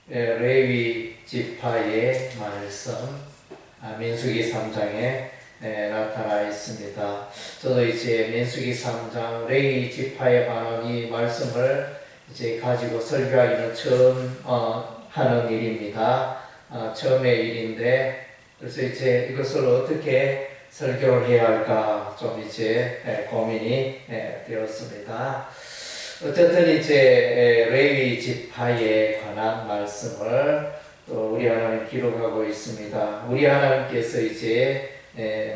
레위 지파의 말씀, 민수기 3장에 나타나 있습니다. 저도 이제 민수기 3장 레위 지파에 관한 이 말씀을 이제 가지고 설교하기는 처음 하는 일입니다. 처음의 일인데, 그래서 이제 이것을 어떻게 설교를 해야 할까 좀 이제 고민이 되었습니다. 어쨌든 이제 레위 지파에 관한 말씀을 또 우리 하나님 기록하고 있습니다. 우리 하나님께서 이제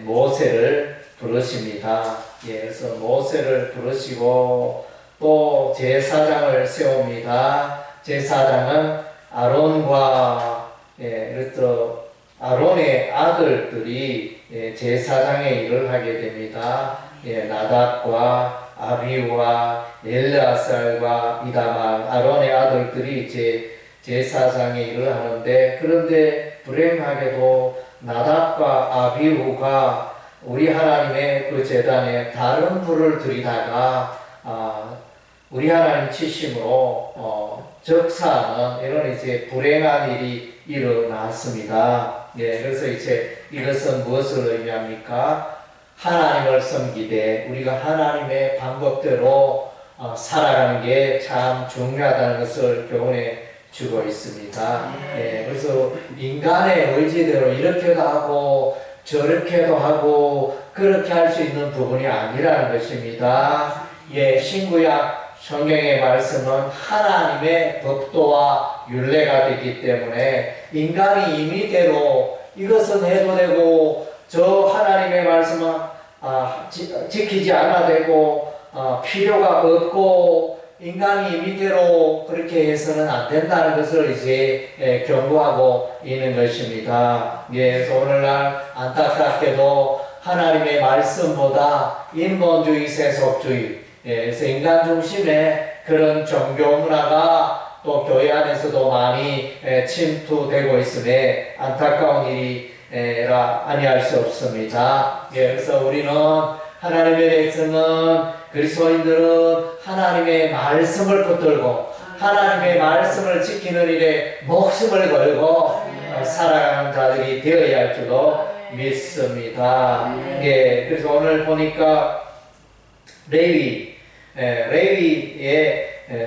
모세를 부르십니다. 그래서 모세를 부르시고 또 제사장을 세웁니다. 제사장은 아론과 그래서 아론의 아들들이 제사장의 일을 하게 됩니다. 나답과 아비우와 엘르아살과 이다만, 아론의 아들들이 이제 제사장의 일을 하는데, 그런데 불행하게도 나답과 아비우가 우리 하나님의 그 제단에 다른 불을 들이다가 우리 하나님 치심으로 적사하는 이런 이제 불행한 일이 일어났습니다. 그래서 이제 이것은 무엇을 의미합니까? 하나님을 섬기되 우리가 하나님의 방법대로 살아가는 게 참 중요하다는 것을 교훈해 주고 있습니다. 그래서 인간의 의지대로 이렇게도 하고 저렇게도 하고 그렇게 할 수 있는 부분이 아니라는 것입니다. 신구약 성경의 말씀은 하나님의 법도와 율례가 되기 때문에 인간이 임의대로 이것은 해도 되고 저 하나님의 말씀은 지키지 않아도 되고 필요가 없고 인간이 임의대로 그렇게 해서는 안 된다는 것을 이제 경고하고 있는 것입니다. 그래서 오늘날 안타깝게도 하나님의 말씀보다 인본주의, 세속주의, 그래서 인간 중심의 그런 종교 문화가 또 교회 안에서도 많이 침투되고 있음에 안타까운 일이라 아니할 수 없습니다. 그래서 우리는 하나님의 백성은, 그리스도인들은 하나님의 말씀을 붙들고 하나님의 말씀을 지키는 일에 목숨을 걸고 살아가는 자들이 되어야 할 줄로 믿습니다. 그래서 오늘 보니까 레위의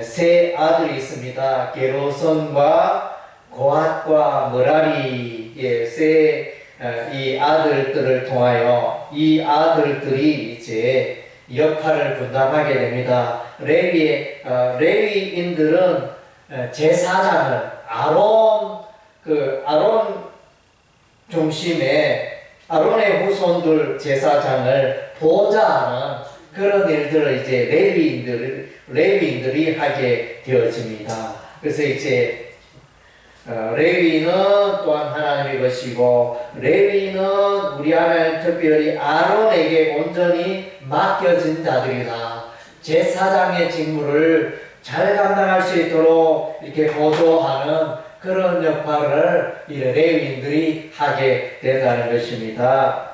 세 아들이 있습니다. 게르손과 고핫과 머라리의 이 아들들을 통하여 이 아들들이 이제 역할을 분담하게 됩니다. 레위인들은 제사장을 아론 중심의 아론의 후손들 제사장을 보좌하는 그런 일들을 이제 레위인들이 하게 되어집니다. 그래서 이제 레위인은 또한 하나님의 것이고, 레위인은 우리 하나님 특별히 아론에게 온전히 맡겨진 자들이다. 제사장의 직무를 잘 감당할 수 있도록 이렇게 보조하는 그런 역할을 이 레위인들이 하게 된다는 것입니다.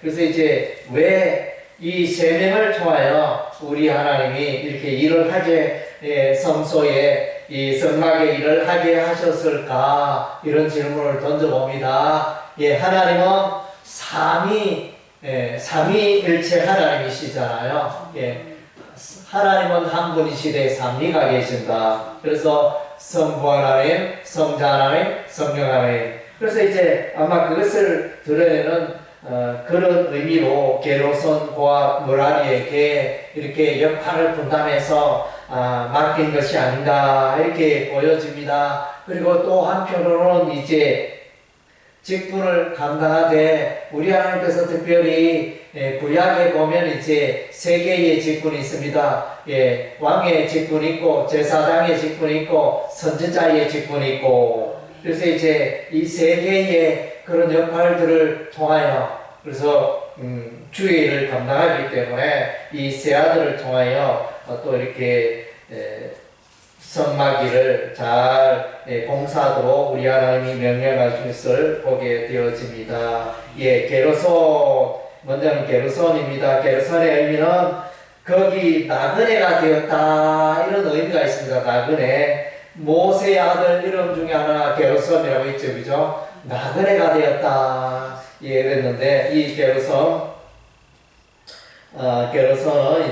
그래서 이제 왜 이 세 명을 통하여 우리 하나님이 이렇게 일을 하게 성소에 이 성막의 일을 하게 하셨을까? 이런 질문을 던져봅니다. 하나님은 삼위일체 하나님이시잖아요. 하나님은 한 분이시되 삼위가 계신다. 그래서 성부 하나님, 성자 하나님, 성령 하나님. 그래서 이제 아마 그것을 드러내는 그런 의미로 게르손과 머라리에게 이렇게 역할을 분담해서 맡긴 것이 아닌가 이렇게 보여집니다. 그리고 또 한편으로는 이제 직분을 감당하되 우리 하나님께서 특별히 구약에 보면 이제 세 개의 직분이 있습니다. 왕의 직분이 있고 제사장의 직분이 있고 선지자의 직분이 있고, 그래서 이제 이 세 개의 그런 역할들을 통하여 그래서 주의를 감당하기 때문에 이 세 아들을 통하여 또 이렇게 성막일을 잘 봉사하도록 우리 하나님이 명령하신 것을 보게 되어집니다. 먼저는 게르손입니다. 게르손의 의미는 거기 나그네가 되었다, 이런 의미가 있습니다. 나그네. 모세의 아들 이름 중에 하나 게르솜이라고 있죠, 그죠? 나그네가 되었다. 예, 그랬는데 이 게르솜은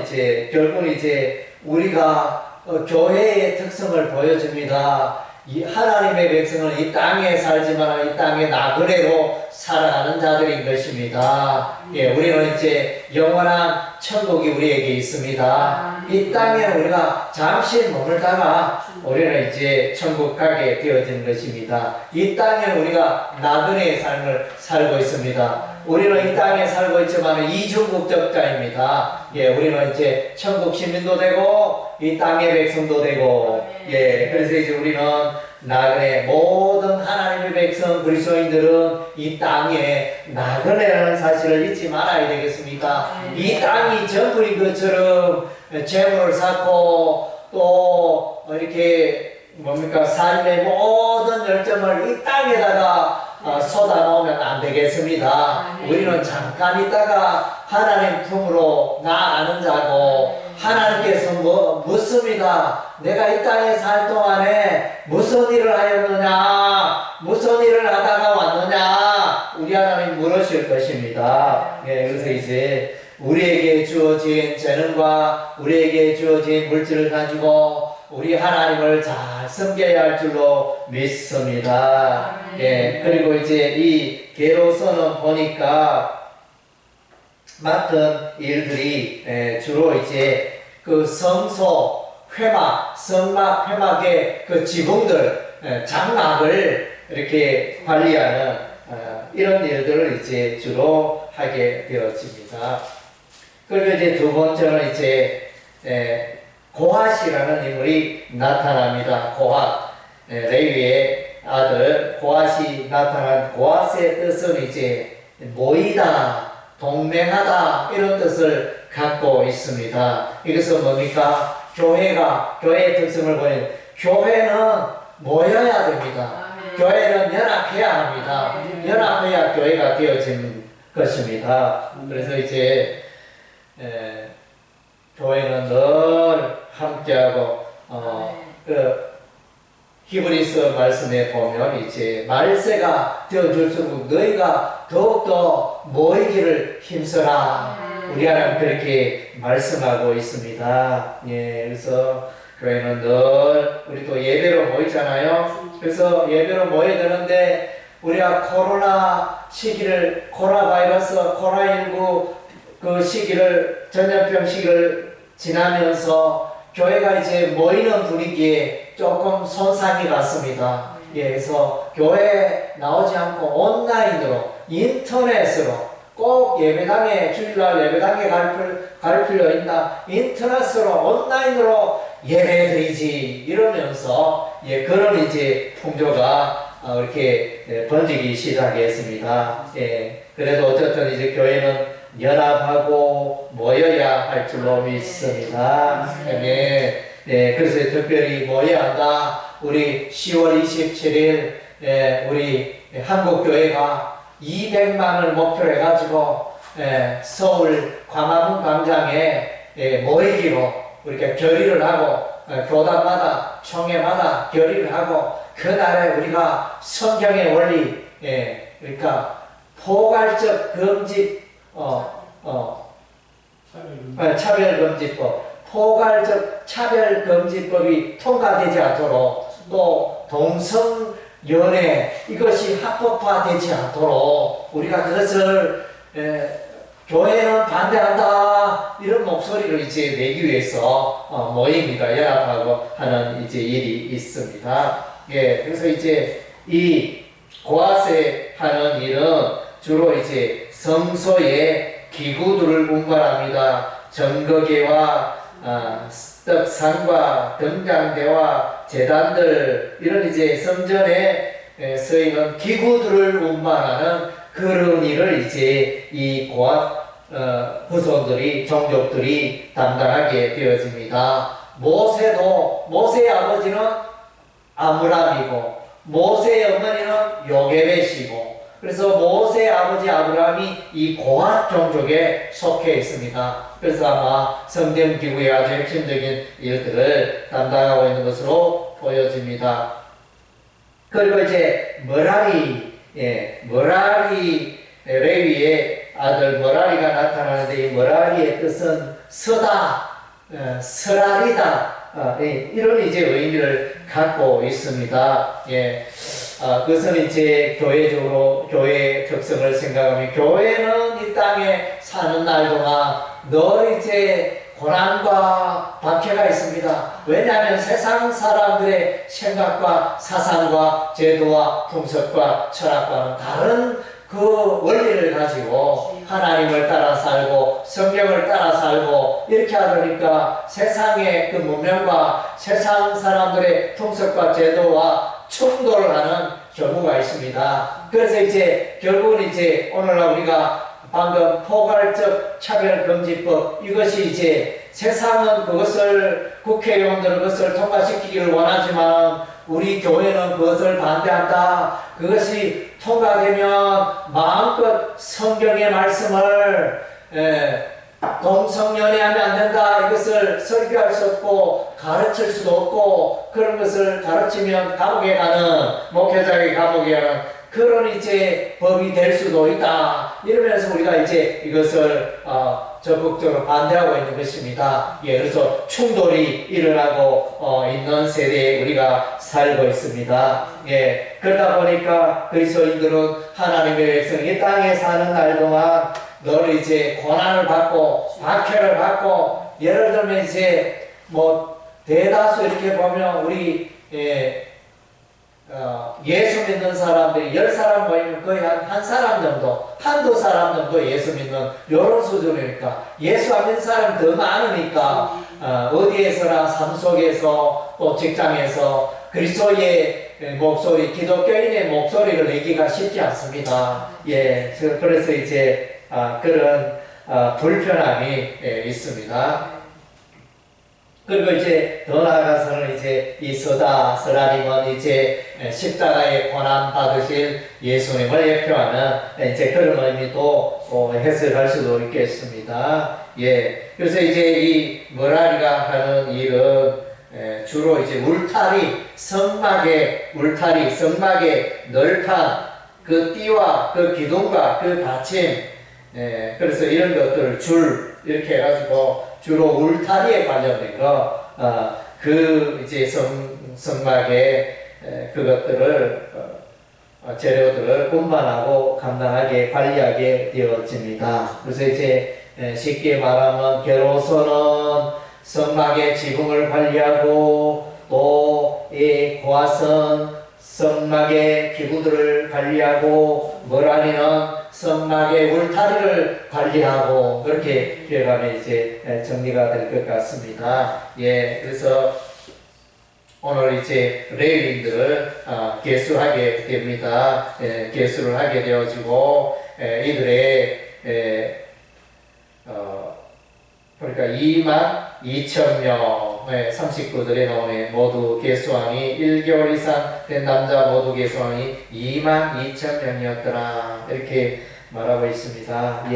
이제 결국 이제 우리가 교회의 특성을 보여줍니다. 이 하나님의 백성은 이 땅에 살지만 이 땅의 나그네로 살아가는 자들인 것입니다. 예, 우리는 이제 영원한 천국이 우리에게 있습니다. 이 땅에 우리가 잠시 머물다가 우리는 이제 천국 가게 되어진 것입니다. 이 땅에 우리가 나그네의 삶을 살고 있습니다. 우리는 이 땅에 살고 있지만 이중국적자입니다. 예, 우리는 이제 천국 시민도 되고 이 땅의 백성도 되고, 예, 그래서 이제 우리는 나그네, 모든 하나님의 백성 그리스도인들은 이 땅에 나그네라는 사실을 잊지 말아야 되겠습니다. 이 땅이 전부인 것처럼 재물을 쌓고 또 이렇게 삶의 모든 열정을 이 땅에다가 쏟아놓으면 안 되겠습니다. 우리는 잠깐 있다가 하나님 품으로 나아가는 자고, 하나님께서 묻습니다. 내가 이 땅에 살 동안에 무슨 일을 하였느냐, 무슨 일을 하다가 왔느냐, 우리 하나님 물으실 것입니다. 예, 그래서 이제 우리에게 주어진 재능과 우리에게 주어진 물질을 가지고 우리 하나님을 잘 섬겨야 할 줄로 믿습니다. 예, 그리고 이제 이 게르솜은 보니까 맡은 일들이 주로 이제 그 성소, 회막, 성막, 회막의 그 지붕들, 장막을 이렇게 관리하는 이런 일들을 이제 주로 하게 되어집니다. 그리고 이제 두 번째는 이제 고핫이라는 인물이 나타납니다. 고핫, 레위의 아들 고핫이 나타난 고핫의 뜻은 이제 모이다, 동맹하다 이런 뜻을 갖고 있습니다. 이것은 뭡니까? 교회의 특성을 보이는, 교회는 모여야 됩니다. 교회는 연합해야 합니다. 연합해야 교회가 되어지는 것입니다. 그래서 이제 교회는 늘 함께하고 히브리서 말씀에 보면 이제 말세가 되어줄수록 너희가 더욱더 모이기를 힘써라. 우리 하나님 그렇게 말씀하고 있습니다. 예, 그래서 교회는 늘 우리 또 예배로 모이잖아요. 그래서 예배로 모여야 되는데 우리가 코로나 시기를, 코로나 바이러스, 코로나19 그 시기를, 전염병 시기를 지나면서 교회가 이제 모이는 분위기에 조금 손상이 갔습니다. 예, 그래서 교회에 나오지 않고 온라인으로, 인터넷으로 꼭 예배당에, 주일날 예배당에 갈 필요 있나? 인터넷으로, 온라인으로 예배 드리지. 이러면서, 예, 그런 이제 풍조가 이렇게 번지기 시작했습니다. 예, 그래도 어쨌든 이제 교회는 연합하고 모여야 할 줄로 믿습니다. 네. 네, 그래서 특별히 모여야 한다. 우리 10월 27일 우리 한국교회가 200만을 목표로 해가지고 서울 광화문 광장에 모이기로 우리가 결의를 하고 교단마다 총회마다 결의를 하고 그날에 우리가 성경의 원리 그러니까 포괄적 금지 차별금지법, 포괄적 차별금지법이 통과되지 않도록, 또 동성연애 이것이 합법화되지 않도록 우리가 그것을 교회는 반대한다 이런 목소리를 이제 내기 위해서 모임이가 연합하고 하는 이제 일이 있습니다. 예, 그래서 이제 이 고아세 하는 일은 주로 이제 성소의 기구들을 운반합니다. 전거계와 떡상과 등장대와 제단들 이런 이제 성전에 쓰이는 기구들을 운반하는 그런 일을 이제 이 고앗 후손들이 종족들이 담당하게 되어집니다. 모세의 아버지는 아므람이고 모세의 어머니는 요게벳이고 그래서 모세의 아버지 아브라함이 이 고핫 종족에 속해 있습니다. 그래서 아마 성경 기구의 아주 핵심적인 일들을 담당하고 있는 것으로 보여집니다. 그리고 이제 머라리, 레위의 아들 머라리가 나타나는데, 이 머라리의 뜻은 서다, 서라리다, 이런 이제 의미를 갖고 있습니다. 그것은 이제 교회적으로 교회의 특성을 생각하면, 교회는 이 땅에 사는 날 동안 늘 이제 고난과 박해가 있습니다. 왜냐하면 세상 사람들의 생각과 사상과 제도와 풍습과 철학과는 다른 그 원리를 가지고 하나님을 따라 살고 성경을 따라 살고 이렇게 하다 보니까 세상의 그 문명과 세상 사람들의 풍습과 제도와 충돌을 하는 경우가 있습니다. 그래서 이제 결국은 이제 오늘날 우리가 방금 포괄적 차별금지법, 이것이 이제 세상은 그것을, 국회의원들은 그것을 통과시키기를 원하지만 우리 교회는 그것을 반대한다. 그것이 통과되면 마음껏 성경의 말씀을 동성연애하면 안 된다, 이것을 설교할 수 없고 가르칠 수도 없고, 그런 것을 가르치면 감옥에 가는, 목회자에게 감옥에 가는 그런 이제 법이 될 수도 있다. 이러면서 우리가 이제 이것을 적극적으로 반대하고 있는 것입니다. 그래서 충돌이 일어나고 있는 세대에 우리가 살고 있습니다. 그러다 보니까 그리스도인들은 하나님의 백성 이 땅에 사는 날 동안 늘 이제 고난을 받고 박해를 받고, 예를 들면 이제 뭐 대다수 이렇게 보면 우리 예수 믿는 사람들이 10사람 모이면 거의 한 사람 정도, 한두 사람 정도 예수 믿는 이런 수준이니까, 예수 안 믿는 사람이 더 많으니까 어디에서나 삶 속에서 또 직장에서 그리스도의 목소리, 기독교인의 목소리를 내기가 쉽지 않습니다. 그래서 이제 그런 불편함이 있습니다. 그리고 이제 더 나아가서는 이제 이 서라림은 이제 십자가에 고난 받으실 예수님을 예표하는 이제 그런 의미도 해석할 수도 있겠습니다. 그래서 이제 이 머라리가 하는 일은 주로 이제 성막의 널판, 그 띠와 그 기둥과 그 받침, 그래서 이런 것들을 이렇게 해가지고 주로 울타리에 관련된 거, 그 이제 성막의 그것들을 재료들을 운반하고 감당하게 관리하게 되어집니다. 그래서 이제 쉽게 말하면 개로선은 성막의 지붕을 관리하고, 또 이 고아선 성막의 기구들을 관리하고, 머라리는 성막의 울타리를 관리하고, 그렇게 기억하면 이제 정리가 될 것 같습니다. 그래서 오늘 이제 레위인들을 계수하게 됩니다. 계수를 하게 되어지고, 이들의 그러니까 22,000명 39절에 나오네. 모두 계수왕이 1개월 이상 된 남자 모두 계수왕이 22,000명이었더라, 이렇게 말하고 있습니다.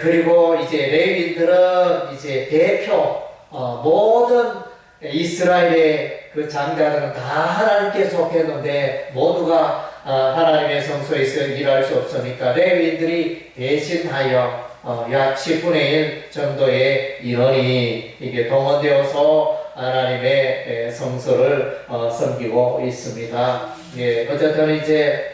그리고 이제 레위인들은 이제 대표, 모든 이스라엘의 그 장자들은 다 하나님께 속했는데 모두가 하나님의 성소에서 일할 수 없으니까 레위인들이 대신하여 약 10분의 1 정도의 인원이 이게 동원되어서 하나님의 성소를 섬기고 있습니다. 어쨌든 이제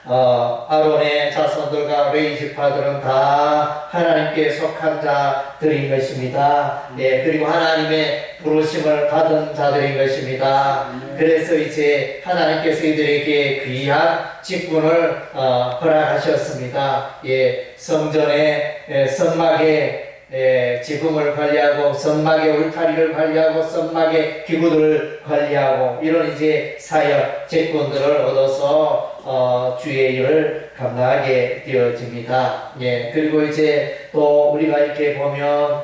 아론의 자손들과 레위 지파들은 다 하나님께 속한 자들인 것입니다. 그리고 하나님의 부르심을 받은 자들인 것입니다. 그래서 이제 하나님께서 이들에게 귀한 직분을 허락하셨습니다. 성전의 성막의 지붕을 관리하고, 성막의 울타리를 관리하고, 성막의 기구들을 관리하고, 이런 이제 사역 직분들을 얻어서 주의 일을 감당하게 되어집니다. 그리고 이제 또 우리가 이렇게 보면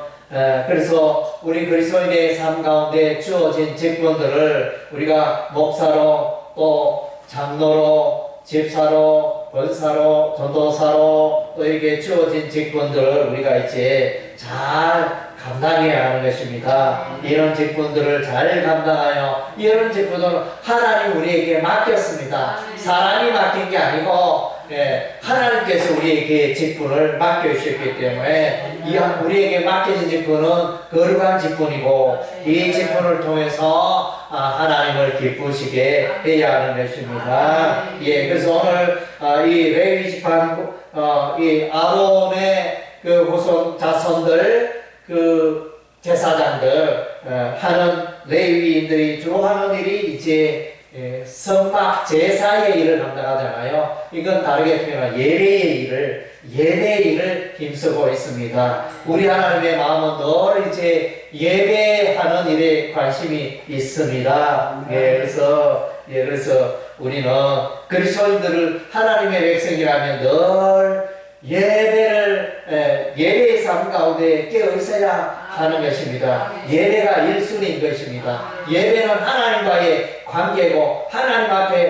그래서 우리 그리스도인의 삶 가운데 주어진 직분들을 우리가 목사로 또 장로로, 집사로, 권사로, 전도사로 또 이렇게 주어진 직분들을 우리가 이제 잘 감당해야 하는 것입니다. 이런 직분들을 잘 감당하여 이런 직분을 하나님 우리에게 맡겼습니다. 사람이 맡긴 게 아니고 하나님께서 우리에게 직분을 맡겨주셨기 때문에 우리에게 맡겨진 직분은 거룩한 직분이고 이 직분을 통해서 하나님을 기쁘시게 해야 하는 것입니다. 그래서 오늘 이 레위 지파 이 아론의 그 후손 자손들 그 제사장들 하는 레위인들이 주로 하는 일이 이제 성막 제사의 일을 감당하잖아요. 이건 다르게 표현하면 예배의 일을 힘쓰고 있습니다. 우리 하나님의 마음은 늘 이제 예배하는 일에 관심이 있습니다. 그래서 우리는 그리스도인들을 하나님의 백성이라면 늘 예배의 삶 가운데 깨어 있어야 하는 것입니다. 예배가 1순위인 것입니다. 예배는 하나님과의 관계고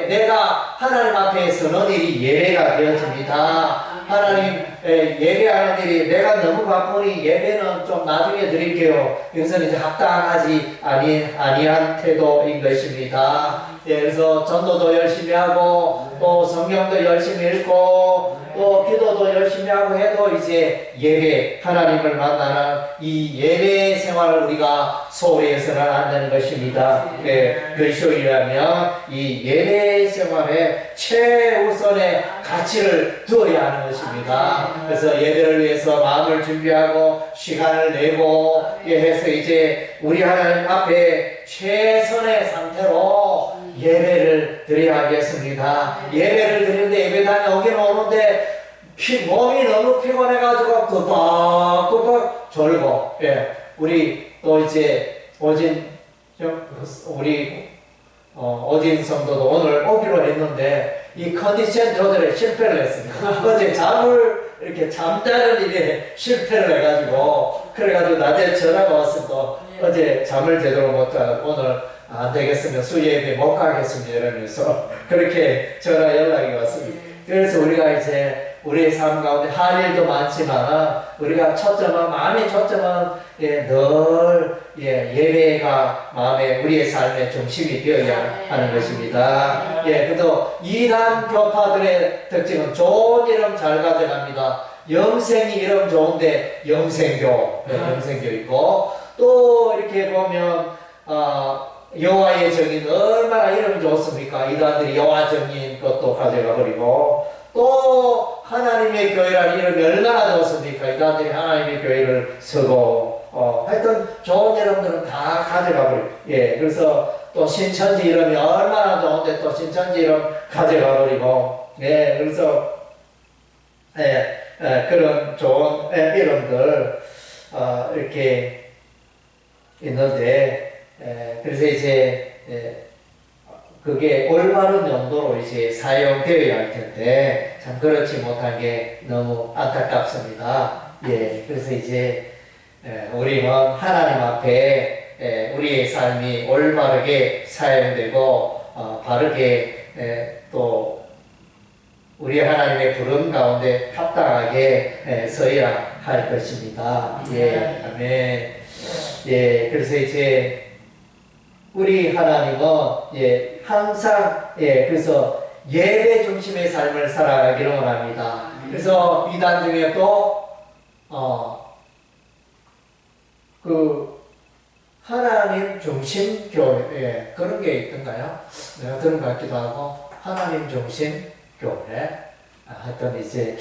내가 하나님 앞에 서는 일이 예배가 되어집니다. 하나님 예배하는 일이 내가 너무 바쁘니 예배는 좀 나중에 드릴게요. 이것은 이제 합당하지 아니한 태도인 것입니다. 그래서 전도도 열심히 하고 또 성경도 열심히 읽고 또 기도도 열심히 하고 해도 이제 예배, 하나님을 만나는 이 예배 생활을 우리가 소홀히 해서는 안 되는 것입니다. 그리스도인이라면 이 예배 생활에 최우선의 가치를 두어야 하는 것입니다. 그래서 예배를 위해서 마음을 준비하고 시간을 내고 해서 이제 우리 하나님 앞에 최선의 상태로 예배를 드려야 하겠습니다. 예배를 드리는데 예배당에 오긴 오는데 몸이 너무 피곤해가지고 끄덕끄덕 졸고 우리 또 이제 어진 성도도 오늘 오기로 했는데 이 컨디션 조절에 실패를 했습니다. 어제 이렇게 잠자는 일에 실패를 해가지고 그래가지고 낮에 전화가 왔을 또 어제 잠을 제대로 못 자고 오늘 안 되겠으면 수예배 못 가겠습니다 이러면서 그렇게 전화 연락이 왔습니다. 그래서 우리가 이제 우리의 삶 가운데 할 일도 많지만 우리가 마음의 초점은 늘 예배가 우리의 삶의 중심이 되어야 하는 것입니다. 그래도 이단 교파들의 특징은 좋은 이름 잘 가져갑니다. 영생이 이름 좋은데 영생교 있고 또 이렇게 보면 여호와의 정인 얼마나 이름 좋습니까? 이단들이 여호와 정인 것도 가져가 버리고 또 하나님의 교회라는 이름이 얼마나 좋습니까? 이단들이 하나님의 교회를 서고 하여튼 좋은 이름들은 다 가져가 버리고 그래서 또 신천지 이름이 얼마나 좋은데 또 신천지 이름 가져가 버리고 그래서 그런 좋은 이름들 이렇게 있는데 그래서 이제 그게 올바른 용도로 이제 사용되어야 할 텐데 참 그렇지 못한 게 너무 안타깝습니다. 그래서 이제 우리는 하나님 앞에 우리의 삶이 올바르게 사용되고 바르게 또 우리 하나님의 부름 가운데 합당하게 서야 할 것입니다. 아멘. 그래서 이제 우리 하나님은 항상 그래서 예배 중심의 삶을 살아가기를 원합니다. 그래서 이단 중에 또 그 하나님 중심 교회 그런 게 있던가요? 내가 들은 것 같기도 하고 하나님 중심 교회 하여튼 이제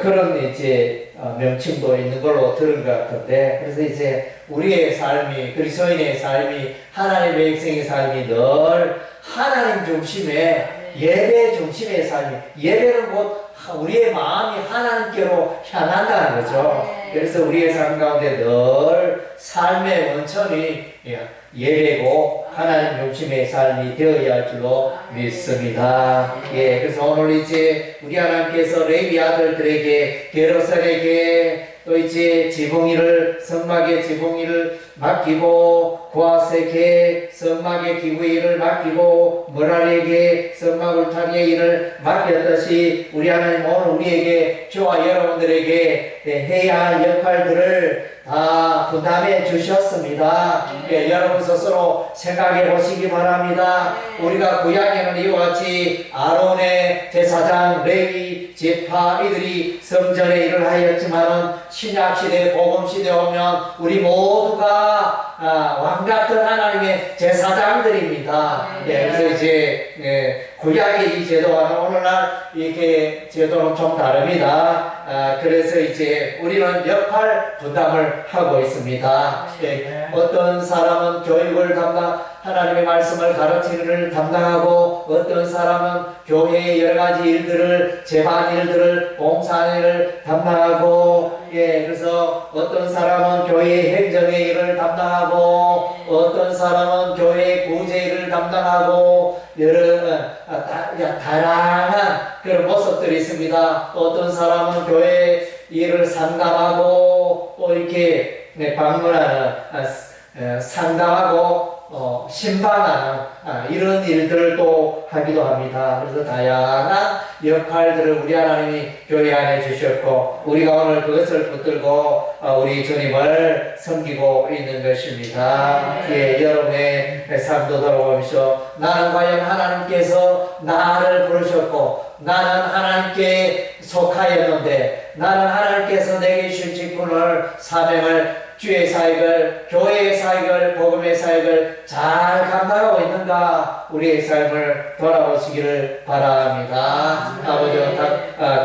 그런 이제 명칭도 있는 걸로 들은 것 같은데 그래서 이제 우리의 삶이 그리스도인의 삶이 하나님의 백성의 삶이 늘 하나님 중심의 예배 중심의 삶이 예배는 곧 우리의 마음이 하나님께로 향한다는 거죠. 그래서 우리의 삶 가운데 늘 삶의 원천이 예배고 하나님 중심의 삶이 되어야 할 줄로 믿습니다. 그래서 오늘 이제 우리 하나님께서 레위 아들들에게 게르손에게 또 이제 성막의 지붕일을 맡기고 보아스에게 성막의 기구의 일을 맡기고 머라리에게 성막 울타리의 일을 맡겼듯이 우리 하나님 오늘 우리에게 저와 여러분들에게 해야 할 역할들을 다 분담해 주셨습니다. 여러분 스스로 생각해 보시기 바랍니다. 우리가 구약에는 이와 같이 아론의 제사장, 레위, 지파 이들이 성전의 일을 하였지만 신약시대, 복음시대에 오면 우리 모두가 왕 같은 하나님의 제사장들입니다. 그래서 이제 구약의 이 제도와는 오늘날 이렇게 제도는 좀 다릅니다. 그래서 이제 우리는 역할 분담을 하고 있습니다. 어떤 사람은 교육을 하나님의 말씀을 가르치는 일을 담당하고 어떤 사람은 교회의 여러 가지 일들을 재반 일들을 봉사하는 일을 담당하고 그래서 어떤 사람은 교회의 행정의 일을 담당하고 어떤 사람은 교회의 구제 일을 담당하고 다양한 그런 모습들이 있습니다. 어떤 사람은 교회 일을 상담하고 또 이렇게 방문하는 상담하고 신방하는 이런 일들을 또 하기도 합니다. 그래서 다양한 역할들을 우리 하나님이 교회 안에 주셨고 우리가 오늘 그것을 붙들고 우리 주님을 섬기고 있는 것입니다. 여러분의 삶도 돌아보면서 나는 과연 하나님께서 나를 부르셨고 나는 하나님께 속하였는데 나는 하나님께서 내게 주신 직분을 사명을 주의 사역을 교회의 사역을 복음의 사역을 잘 감당하고 있는가 우리의 삶을 돌아보시기를 바랍니다. 아버지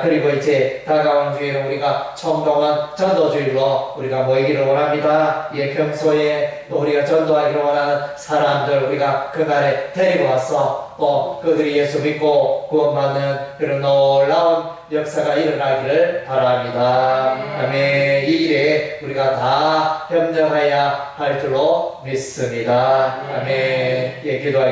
그리고 이제 다가온 주일은 우리가 총동원 전도주일로 우리가 모이기를 원합니다. 평소에 또 우리가 전도하기를 원하는 사람들 우리가 그날에 데리고 와서 또 그들이 예수 믿고 구원받는 그런 놀라운 역사가 일어나기를 바랍니다. 아멘. 이 일에 우리가 다 협력해야 할 줄로 믿습니다. 아멘. 기도하겠습니다.